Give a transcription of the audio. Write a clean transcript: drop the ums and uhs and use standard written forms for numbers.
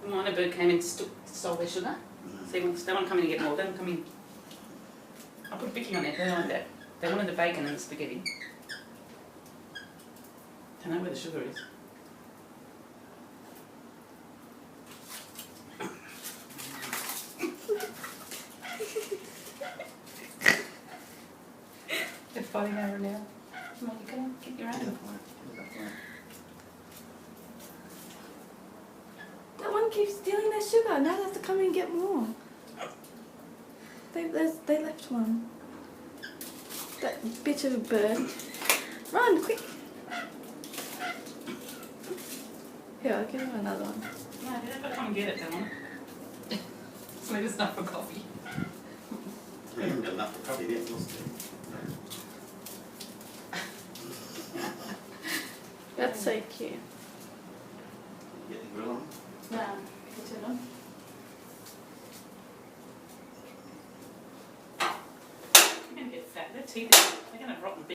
Mine, a bird came and stole their sugar. So they want to come in and get more. They want to come in. I put Vicky on there. They don't want that. They wanted the bacon and the spaghetti. Don't know where the sugar is. They're fighting over now. Come on, you can get your own. That one keeps stealing their sugar. Now they have to come in and get more. They left one. That bitch of a bird. Run, quick. Here, I'll give him another one. No, they've got to come and get it, don't want it. So maybe it's not for coffee. We haven't got enough for coffee yet, lost it. That's so cute. Get the grill on. No, put it on. You're going to get fat. Their teeth, they're going to have rotten.